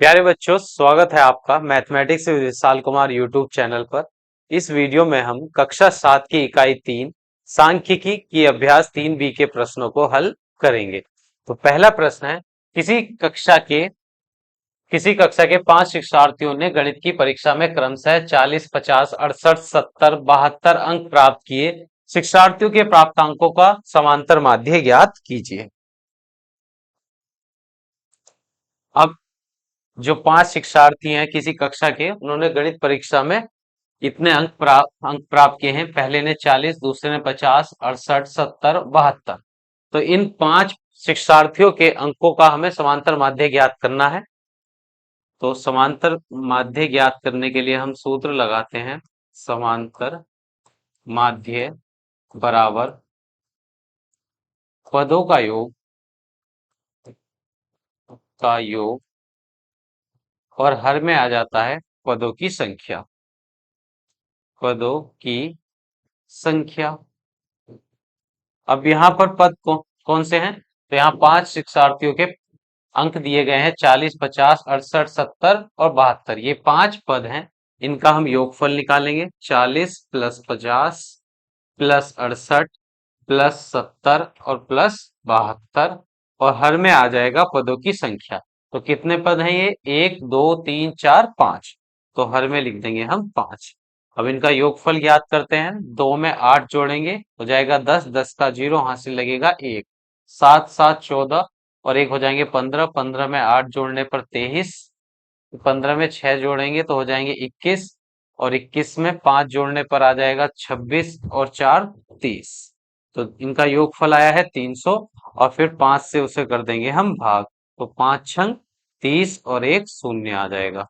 प्यारे बच्चों, स्वागत है आपका mathematics with Vishal Kumar YouTube channel पर। इस वीडियो में हम कक्षा 7 की इकाई 3 सांख्यिकी की अभ्यास 3B के प्रश्नों को हल करेंगे। तो पहला प्रश्न है, किसी कक्षा के 5 शिक्षार्थियों ने गणित की परीक्षा में क्रमशः 40, 50, 68, 70, 72 अंक प्राप्त किए। शिक्षार्थियों के प्राप्त अंकों का समांतर माध्य ज्ञात कीजिए। अब जो 5 शिक्षार्थी हैं किसी कक्षा के, उन्होंने गणित परीक्षा में इतने अंक प्राप्त किए हैं। पहले ने 40, दूसरे ने 50, 68, 70, 72। तो इन 5 शिक्षार्थियों के अंकों का हमें समांतर माध्य ज्ञात करना है। तो समांतर माध्य ज्ञात करने के लिए हम सूत्र लगाते हैं। समांतर माध्य बराबर पदों का योग और हर में आ जाता है पदों की संख्या। पदों की संख्या। अब यहाँ पर पद कौन से हैं? तो यहाँ 5 शिक्षार्थियों के अंक दिए गए हैं, 40, 50, 68, 70 और 72। ये 5 पद हैं, इनका हम योगफल निकालेंगे। 40 प्लस 50 प्लस 68 प्लस 70 और प्लस 72, और हर में आ जाएगा पदों की संख्या। तो कितने पद हैं ये? 1, 2, 3, 4, 5। तो हर में लिख देंगे हम 5। अब इनका योगफल ज्ञात करते हैं। 2 में 8 जोड़ेंगे, हो जाएगा 10, 10 का 0 हासिल लगेगा 1। 7, 7, 14 और 1 हो जाएंगे 15। 15 में 8 जोड़ने पर 23। 15 में 6 जोड़ेंगे तो हो जाएंगे 21, और 21 में 5 जोड़ने पर आ जाएगा 26 और 4 30। तो इनका योगफल आया है 300, और फिर 5 से उसे कर देंगे हम भाग। तो 5 छंग 30 और 1 शून्य आ जाएगा।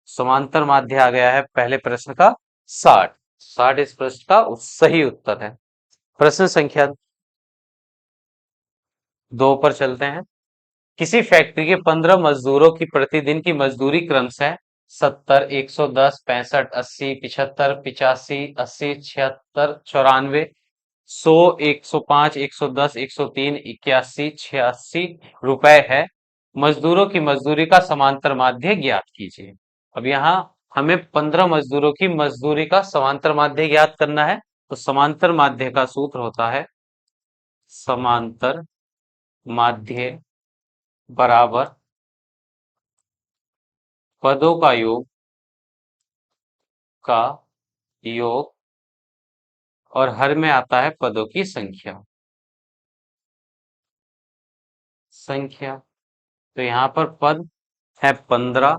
समांतर माध्य आ गया है पहले प्रश्न का 60। 60 इस प्रश्न का सही उत्तर है। प्रश्न संख्या 2 पर चलते हैं। किसी फैक्ट्री के 15 मजदूरों की प्रतिदिन की मजदूरी क्रमशः 70, 110, 65, 80, 75, 85, 80, 76, 94, 100, 105, 110, 103, 81, 86 रुपए है। मजदूरों की मजदूरी का समांतर माध्य ज्ञात कीजिए। अब यहाँ हमें 15 मजदूरों की मजदूरी का समांतर माध्य ज्ञात करना है। तो समांतर माध्य का सूत्र होता है समांतर माध्य बराबर पदों का योग और हर में आता है पदों की संख्या। तो यहाँ पर पद है 15।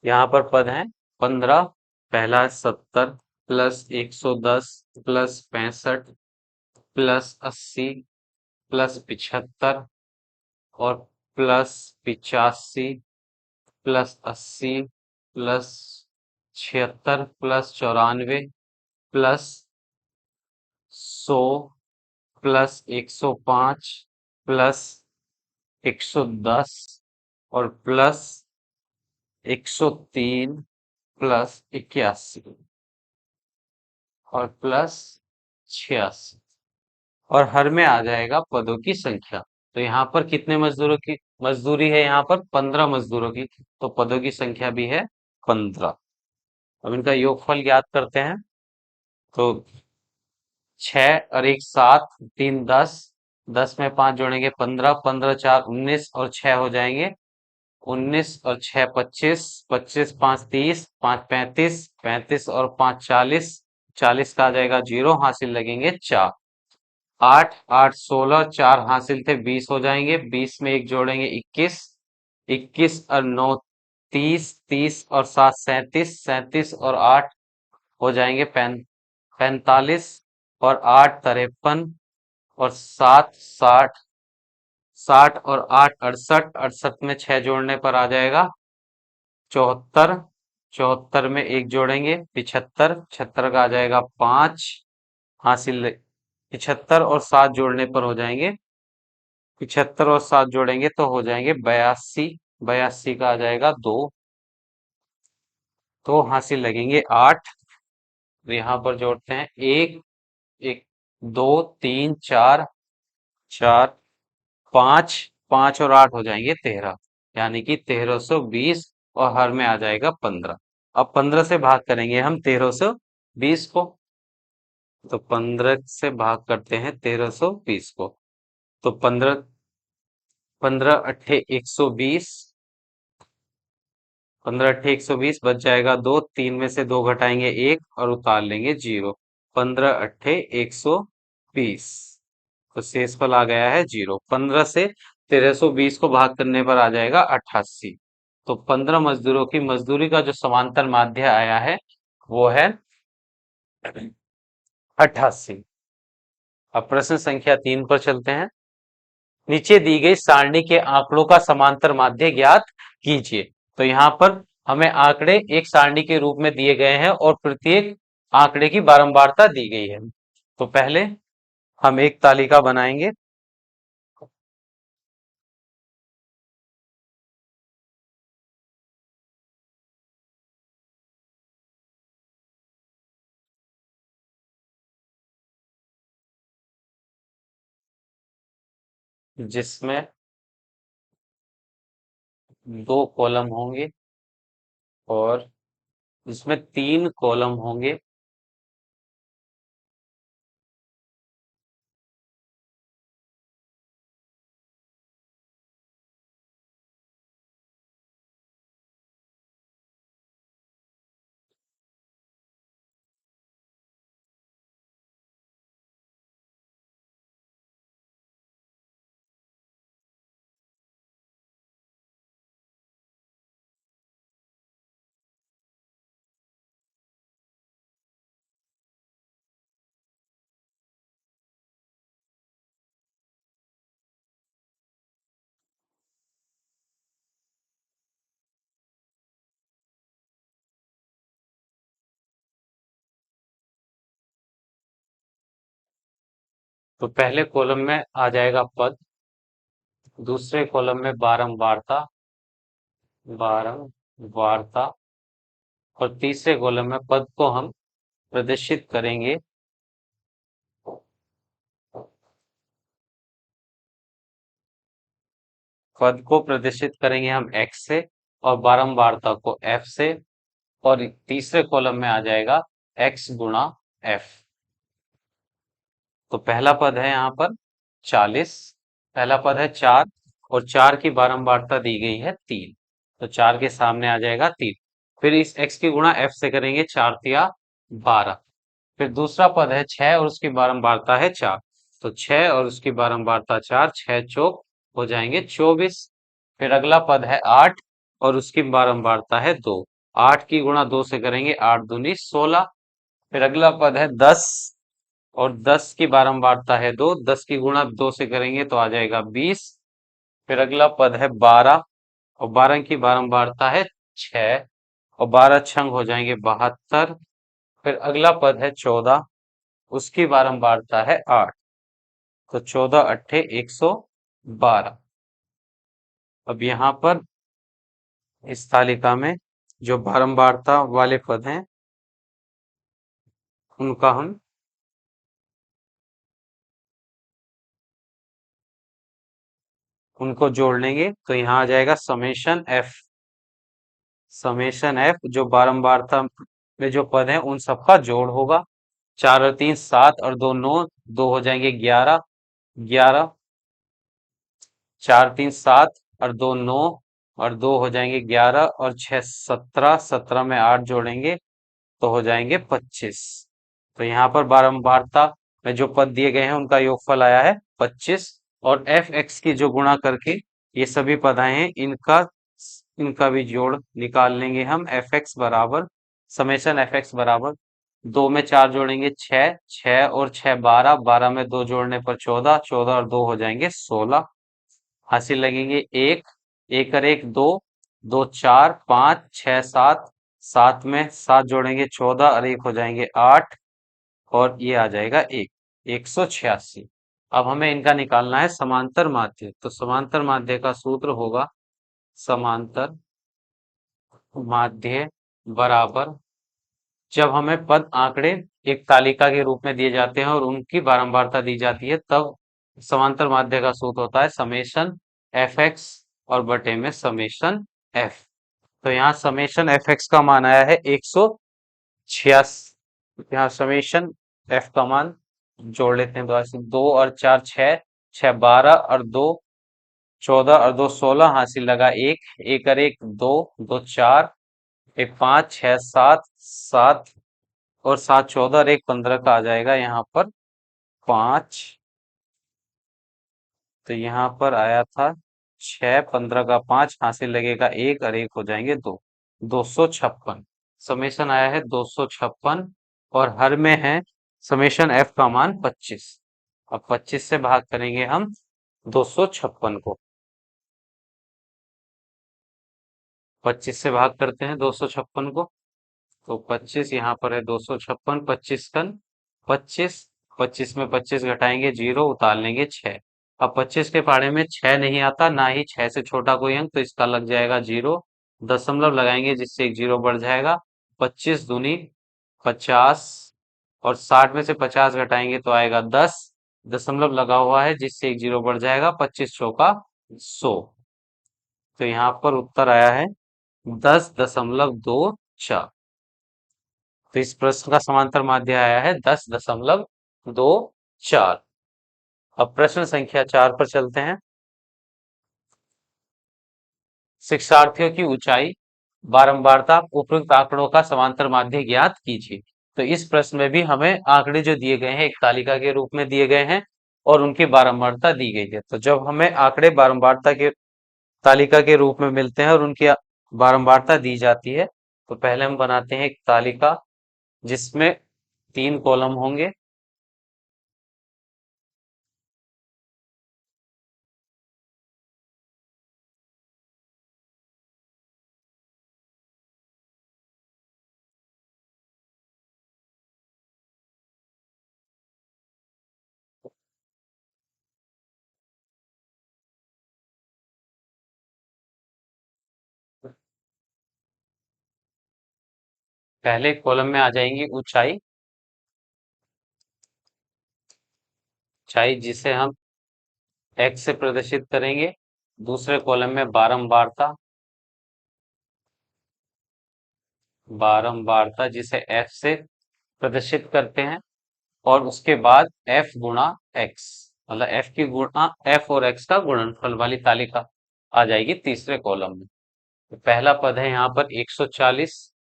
यहाँ पर पद है 15। पहला 70 प्लस 110 प्लस 65 प्लस 80 प्लस 75 और plus 85 plus 80 plus 76 plus 94 plus 100 plus 105 plus 110 और प्लस 103 प्लस 81 और प्लस 86, और हर में आ जाएगा पदों की संख्या। तो यहाँ पर कितने मजदूरों की मजदूरी है? यहाँ पर 15 मजदूरों की, तो पदों की संख्या भी है 15। अब इनका योगफल ज्ञात करते हैं। तो 6 और 1 7, 3 10, 10 में 5 जोड़ेंगे 15, 15 4 19 और 6 हो जाएंगे 19 और 6 25, 25 5 30, 5 35, 35 और 5 40, 40 का आ जाएगा 0 हासिल लगेंगे 4। 8 8 16, 4 हासिल थे 20 हो जाएंगे। 20 में 1 जोड़ेंगे 21, 21 और 9 30, 30 और 7 37, 37 और 8 हो जाएंगे 45, और 8 53 और 7 60, 60 और 8 68, 68 में 6 जोड़ने पर आ जाएगा 74, 74 में 1 जोड़ेंगे 75, 75 का आ जाएगा 5 हासिल। 75 और 7 जोड़ने पर हो जाएंगे 75 और 7 जोड़ेंगे तो हो जाएंगे 82, 82 का आ जाएगा 2, तो हासिल लगेंगे 8। तो यहाँ पर जोड़ते हैं 1 1 2 3 4, 4 5, 5 और 8 हो जाएंगे 13। यानी कि 1320 और हर में आ जाएगा 15। अब 15 से भाग करेंगे हम 1320 को, तो 15 से भाग करते हैं 1320 को, तो 15 15 अट्ठे 120, 15 अट्ठे 120 बच जाएगा दो, तीन में से दो घटाएंगे एक और उतार लेंगे जीरो। 15 अट्ठे 120, तो शेषफल आ गया है जीरो। 15 से 1320 को भाग करने पर आ जाएगा 88। तो 15 मजदूरों की मजदूरी का जो समांतर माध्य आया है वो है 88। अब प्रश्न संख्या 3 पर चलते हैं। नीचे दी गई सारणी के आंकड़ों का समांतर माध्य ज्ञात कीजिए। तो यहाँ पर हमें आंकड़े एक सारणी के रूप में दिए गए हैं और प्रत्येक आंकड़े की बारंबारता दी गई है। तो पहले हम एक तालिका बनाएंगे जिसमें दो कॉलम होंगे और जिसमें तीन कॉलम होंगे। तो पहले कॉलम में आ जाएगा पद, दूसरे कॉलम में बारंबारता, बारंबारता, और तीसरे कॉलम में पद को हम प्रदर्शित करेंगे पद को प्रदर्शित करेंगे हम x से और बारंबारता को f से, और तीसरे कॉलम में आ जाएगा x गुणा f। तो पहला पद है यहाँ पर 40, पहला पद है 4 और 4 की बारंबारता दी गई है 3, तो 4 के सामने आ जाएगा 3। फिर इस x की गुणा f से करेंगे, 4 तिया 12। फिर दूसरा पद है 6 और उसकी बारंबारता है 4, तो 6 और उसकी बारंबारता 4, 6 चौक हो जाएंगे 24। फिर अगला पद है 8 और उसकी बारंबारता है 2, 8 की गुणा 2 से करेंगे, 8 दूनी 16। फिर अगला पद है 10 और 10 की बारंबारता है 2, 10 की गुणा 2 से करेंगे तो आ जाएगा 20। फिर अगला पद है 12 और 12 की बारंबारता है 6 और 12 छंग हो जाएंगे 72। फिर अगला पद है 14, उसकी बारंबारता है 8, तो 14 अट्ठे 112। अब यहाँ पर इस तालिका में जो बारंबारता वाले पद हैं उनका हम उनको जोड़ लेंगे, तो यहाँ आ जाएगा समेशन एफ जो बारंबारता में जो पद हैं उन सबका जोड़ होगा। 4 और 3 7 और 2 9, 2 हो जाएंगे 11, 11, 4 3 7 और 2 9 और 2 हो जाएंगे 11 और 6 17, 17 में 8 जोड़ेंगे तो हो जाएंगे 25। तो यहाँ पर बारंबारता में जो पद दिए गए हैं उनका योगफल आया है 25, और एफ एक्स की जो गुणा करके ये सभी पद आए हैं इनका इनका भी जोड़ निकाल लेंगे हम। एफ एक्स बराबर समेशन एफ एक्स बराबर 2 में 4 जोड़ेंगे 6, 6 और 6 12, 12 में 2 जोड़ने पर 14, 14 और 2 हो जाएंगे 16। हासिल लगेंगे एक, एक और एक दो, दो चार, पाँच छह सात, सात में 7 जोड़ेंगे 14 और एक हो जाएंगे 8, और ये आ जाएगा 186। अब हमें इनका निकालना है समांतर माध्य। तो समांतर माध्य का सूत्र होगा समांतर माध्य बराबर, जब हमें पद आंकड़े एक तालिका के रूप में दिए जाते हैं और उनकी बारंबारता दी जाती है तब समांतर माध्य का सूत्र होता है समेशन एफ एक्स और बटे में समेशन एफ। तो यहाँ समेशन एफ एक्स का मान आया है 186। यहाँ समेशन एफ का मान जोड़ लेते हैं दोबारा से। 2 और 4 6, 6 12 और 2 14 और 2 16, हासिल लगा एक, एक और एक दो, 2 4, एक 5 6 7, 7 और 7 14 और एक 15 का आ जाएगा यहाँ पर 5। तो यहाँ पर आया था 6, 15 का 5, हासिल लगेगा एक और एक हो जाएंगे दो, 256। समेशन आया है 256 और हर में है समेशन एफ का मान 25। अब 25 से भाग करेंगे हम 256 को। 25 से भाग करते हैं 256 को, तो 25 यहाँ पर है 256, 25 25, 25 में 25 घटाएंगे 0, उतार लेंगे 6। अब 25 के पाड़े में 6 नहीं आता, ना ही 6 से छोटा कोई अंक, तो इसका लग जाएगा 0। दशमलव लगाएंगे जिससे एक 0 बढ़ जाएगा। 25 दूनी 50 और 60 में से 50 घटाएंगे तो आएगा 10। दशमलव लगा हुआ है जिससे एक 0 बढ़ जाएगा। 25 चौका 100। तो यहाँ पर उत्तर आया है 10.24। तो इस प्रश्न का समांतर माध्य आया है 10.24। अब प्रश्न संख्या 4 पर चलते हैं। शिक्षार्थियों की ऊंचाई, बारंबारता, उपयुक्त आंकड़ों का समांतर माध्य ज्ञात कीजिए। तो इस प्रश्न में भी हमें आंकड़े जो दिए गए हैं एक तालिका के रूप में दिए गए हैं और उनकी बारंबारता दी गई है। तो जब हमें आंकड़े बारंबारता के तालिका के रूप में मिलते हैं और उनकी बारंबारता दी जाती है, तो पहले हम बनाते हैं एक तालिका जिसमें 3 कॉलम होंगे। पहले कॉलम में आ जाएंगी ऊंचाई, ऊंचाई जिसे हम एक्स से प्रदर्शित करेंगे। दूसरे कॉलम में बारंबारता, बारंबारता जिसे एफ से प्रदर्शित करते हैं। और उसके बाद एफ गुणा एक्स, मतलब एफ की गुणा एफ और एक्स का गुणनफल वाली तालिका आ जाएगी तीसरे कॉलम में। तो पहला पद है यहाँ पर 140,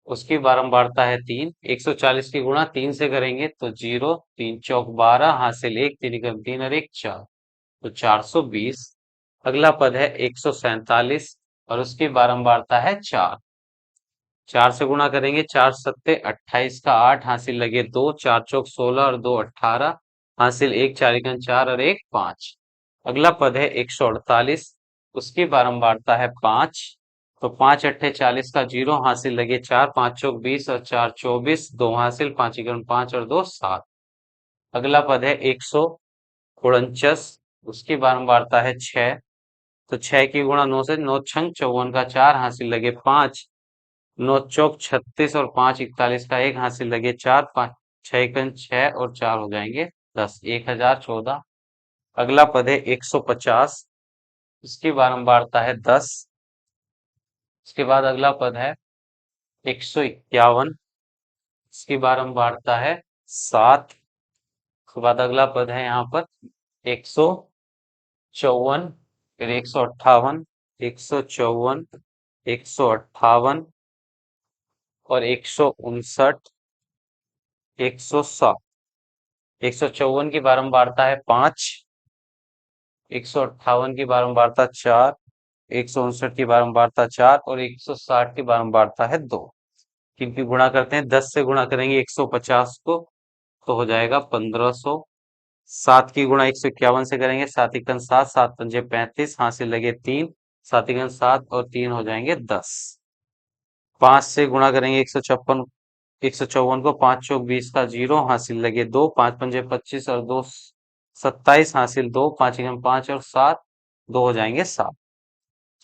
उसकी बारंबारता है 3। 140 की गुणा 3 से करेंगे तो 0, 3 चौक 12, हासिल 1, 3 एकम 3 और 1 4, तो 420। अगला पद है 147 और उसकी बारंबारता है 4। 4 से गुणा करेंगे, 4 सत्ते 28 का 8, हासिल लगे 2, 4 चौक 16 और 2 18, हासिल 1, 4 एकम 4 और 1 5। अगला पद है 148, उसकी बारंबारता है 5। तो 5 अट्ठे 40 का 0, हासिल लगे 4, 5 चौक 20 और 4 24, 2 हासिल, 5 एकम 5 और 2 7। अगला पद है 149, उसकी बारंबारता है 6। तो 6 की गुणा 9 से, 9 छंग 54 का 4, हासिल लगे 5, 9 चौक 36 और 5 41 का 1, हासिल लगे 4, 5 6 एकम 6 और 4 हो जाएंगे 10, 1014। अगला पद है 150, इसकी बारंबारता है 10। उसके बाद अगला पद है 151, इसकी बारंबारता है 7। उसके बाद अगला पद है यहाँ पर 154, फिर 158, 154, 158 और 159, 107। 154 की बारंबारता है 5, 158 की बारंबारता 4, 159 की बारंबारता 4 और 160 की बारंबारता है 2। क्योंकि गुणा करते हैं, 10 से गुणा करेंगे 150 को तो हो जाएगा 1500। 7 की गुणा 151 से करेंगे, 7 एकम 7, 7 पंजे 35, हासिल लगे 3, 7 एकम 7 और 3 हो जाएंगे 10। 5 से गुणा करेंगे 154 को, 5 चौक 20 का 0, हासिल लगे 2, 5 पंजे 25 और 2 27, हासिल 2, 5 एकम 5 और 7, 2 हो जाएंगे 7।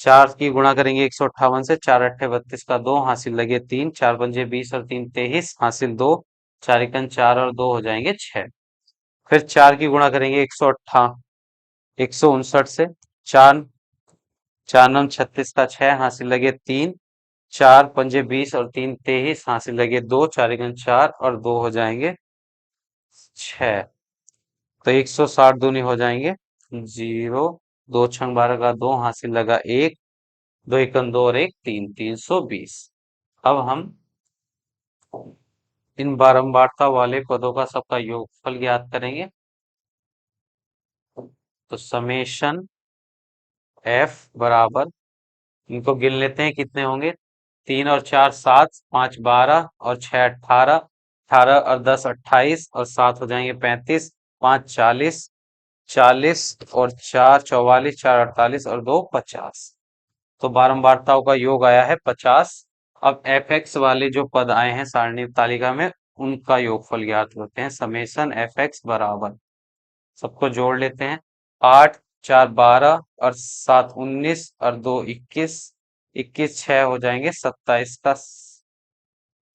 4 की गुणा करेंगे 158 से, 4 अट्ठे 32 का 2, हासिल लगे 3, 4 पंजे 20 और 3 23, हासिल 2, 4 एकम 4 और 2 हो जाएंगे 6। फिर 4 की गुणा करेंगे 159 से, 4 4 नम 36 का 6 हासिल लगे 3, 4 पंजे 20 और 3 23 हासिल लगे 2, 4 एकम 4 और 2 हो जाएंगे 6। तो 160 दूनी हो जाएंगे 0, 2 छंग 12 का 2 हासिल लगा 1, 2 एकम 2 और 1 3, 320। अब हम इन बारंबारता वाले पदों का सबका योगफल ज्ञात करेंगे। तो समेशन एफ बराबर, इनको गिन लेते हैं कितने होंगे। 3 और 4 7, 5 12 और 6 18, 18 और 10 28 और 7 हो जाएंगे 35, 5 40, 40 और 4 44, 4 48 और 2 50। तो बारंबारताओं का योग आया है 50। अब एफ एक्स वाले जो पद आए हैं सारणी तालिका में, उनका योगफल ज्ञात करते हैं। समेशन एफ एक्स बराबर, सबको जोड़ लेते हैं। 8 4 12 और 7 19 और 2 21, 21 6 हो जाएंगे 27 का,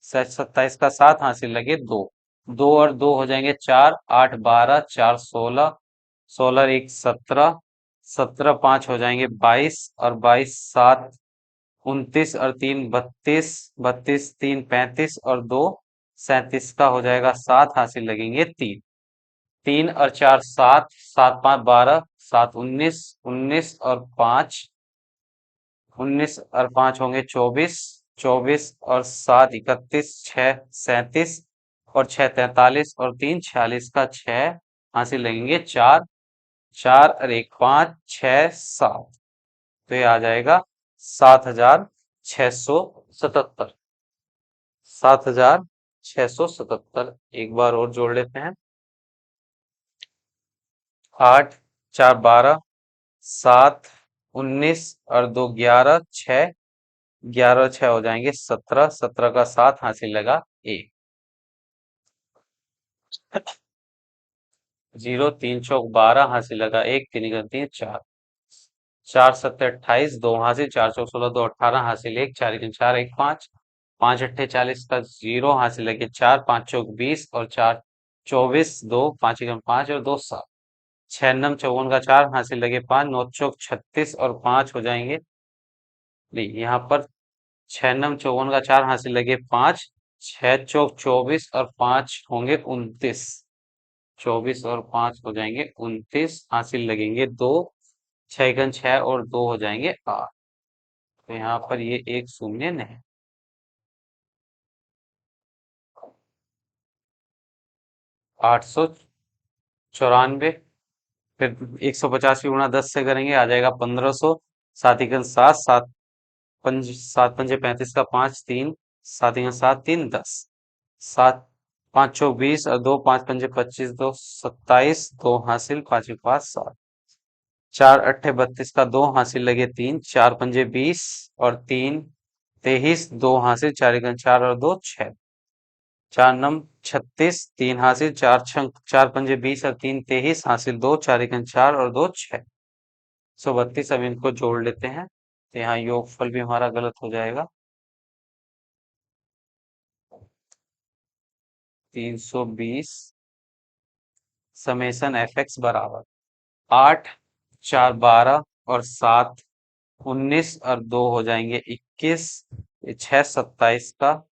27 का 7 हासिल लगे 2, 2 और 2 हो जाएंगे 4, 8 12, 4 16, 16 1 17, 17 5 हो जाएंगे 22 और 22 7 29 और 3 32, 32 3 35 और 2 37 का हो जाएगा 7 हासिल लगेंगे 3, 3 और 4 7, 7 5 12, 7 19, 19 और 5, 19 और 5 होंगे 24, 24 और 7 31, 6 37 और 6 43 और 3 46 का 6 हासिल लगेंगे 4, 4 और 1 5, 6 7। तो ये आ जाएगा 7677। 7677। एक बार और जोड़ लेते हैं। 8 4 12, 7 19 और 2 11, 6, 11 और 6 हो जाएंगे 17, 17 का 7 हासिल लगा 1, 0 3 चौक 12 हासिल लगा 1, 3 एकम 3 4, 4 7 28, 2 हासिल, 4 चौक 16, 2 18 हासिल 1, 4 एकम 4 1 5, 5 अट्ठे 40 का 0 हासिल लगे 4, 5 चौक 20 और 4 24, 2 5 एकम 5 और 2 7, 6 नम 54 का 4 हासिल लगे 5, 9 चौक 36 और 5 हो जाएंगे। नहीं, यहाँ पर 6 नम 54 का 4 हासिल लगे 5, 6 चौक 24 और 5 होंगे 29, 24 और 5 हो जाएंगे 29 हासिल लगेंगे 2, 6 गन 6 और 2 हो जाएंगे 8। तो यहाँ पर ये एक शून्य नहीं। 894, फिर 150 की गुणा 10 से करेंगे आ जाएगा 1500, 7 एकम 7, 7 पंज 7 पंजे 35 का 5 3, 7 एकम 7 3 10, 7 5 चौक 20 और 2 5 पंजे 25, 2 27, 2 हासिल 5 5 7, 4 अट्ठे 32 का 2 हासिल लगे 3, 4 पंजे 20 और 3 23, 2 हासिल, 4 एकम 4 और 2 6, 4 नम 36, 3 हासिल, 4 छंक 4 पंजे 20 और 3 23 हासिल 2, 4 एकम 4 और 2 6, 132। अब इनको जोड़ लेते हैं। तो यहाँ योगफल भी हमारा गलत हो जाएगा। 320 समेसन एफ एक्स बराबर 8 4 12 और 7 19 और 2 हो जाएंगे 21, 6 27 का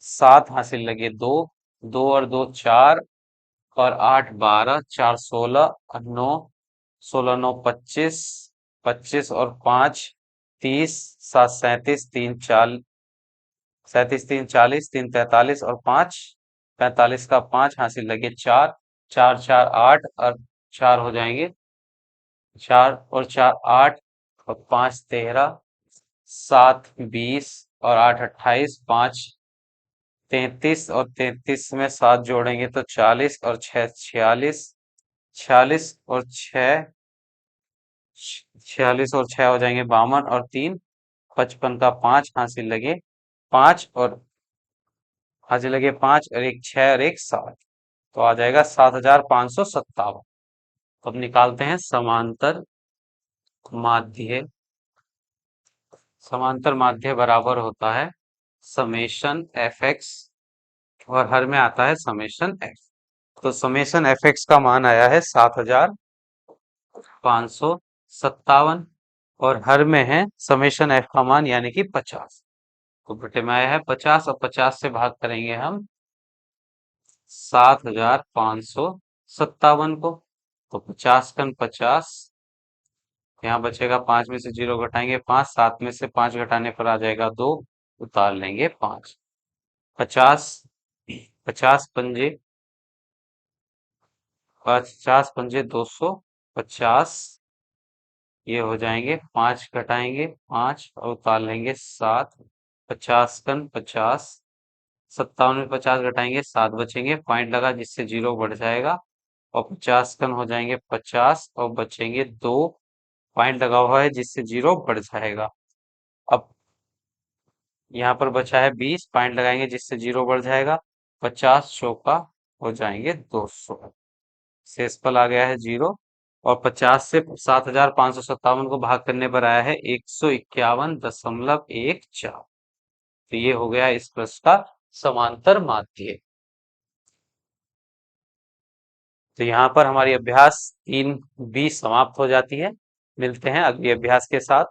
7 हासिल लगे 2, 2 और 2 4 और 8 12, 4 16 और 9, 16 9 25, 25 और 5 30, 7 37, 3 40, 37 3 40, 3 43 और 5 45 का 5 हासिल लगे 4, 4 4 8 और 4 हो जाएंगे 4 और 4 8 और 5 13, 7 20 और 8 28, 5 33 और 33 में 7 जोड़ेंगे तो 40 और 6 46, 46 और 6, 46 और 6 हो जाएंगे 52 और 3 55 का 5 हासिल लगे 5 और हासिल लगे 5 और 1 6 और 1 7। तो आ जाएगा 7557। अब निकालते हैं समांतर माध्य। समांतर माध्य बराबर होता है समेशन एफ एक्स और हर में आता है समेशन एफ। तो समेशन एफ एक्स का मान आया है 7557 और हर में है समेशन एफ का मान यानी कि 50। तो बेटे में आया है 50 और 50 से भाग करेंगे हम 7557 को। तो 50 कन 50, यहाँ बचेगा 5 में से 0 घटाएंगे 5, 7 में से 5 घटाने पर आ जाएगा 2, उतार लेंगे 5। 50, 50 पंजे, 50 पंजे 250, ये हो जाएंगे 5 घटाएंगे 5 और उतार लेंगे 7। 50 कन 50, 57 में 50 घटाएंगे 7 बचेंगे, पॉइंट लगा जिससे 0 बढ़ जाएगा। और 50 कन हो जाएंगे 50 और बचेंगे 2, पॉइंट लगा हुआ है जिससे 0 बढ़ जाएगा। अब यहाँ पर बचा है 20, पॉइंट लगाएंगे जिससे 0 बढ़ जाएगा। 50 चौका हो जाएंगे 200, शेषफल आ गया है 0। और 50 से 7557 को भाग करने पर आया है 151.14। तो ये हो गया इस प्रश्न का समांतर माध्य। तो यहाँ पर हमारी अभ्यास 3B समाप्त हो जाती है। मिलते हैं अगले अभ्यास के साथ।